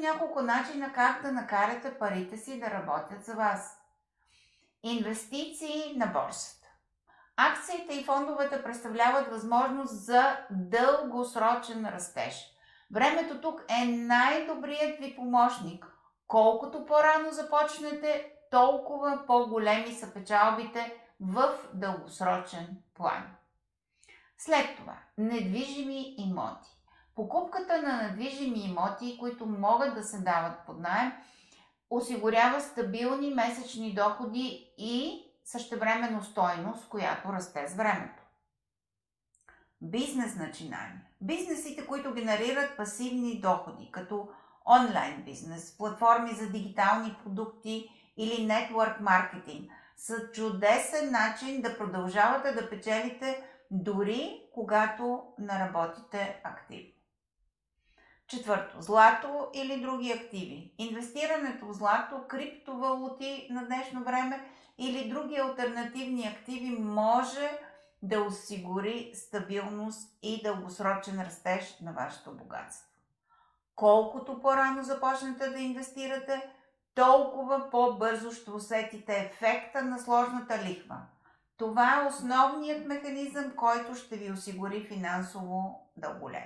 няколко начина как да накарате парите си да работят за вас. Инвестиции на борсата. Акциите и фондовете представляват възможност за дългосрочен растеж. Времето тук е най-добрият ви помощник. Колкото по-рано започнете, толкова по-големи са печалбите в дългосрочен план. След това, недвижими имоти. Покупката на недвижими имоти, които могат да се дават под наем, осигурява стабилни месечни доходи и същевременно стойност, която расте с времето. Бизнес начинания. Бизнесите, които генерират пасивни доходи, като онлайн бизнес, платформи за дигитални продукти или нетворк маркетинг, са чудесен начин да продължавате да печелите дори когато не работите активно. Четвърто, злато или други активи. Инвестирането в злато, криптовалути на днешно време или други алтернативни активи може да осигури стабилност и дългосрочен растеж на вашето богатство. Колкото по-рано започнете да инвестирате, толкова по-бързо ще усетите ефекта на сложната лихва. Това е основният механизъм, който ще ви осигури финансово дълголетие.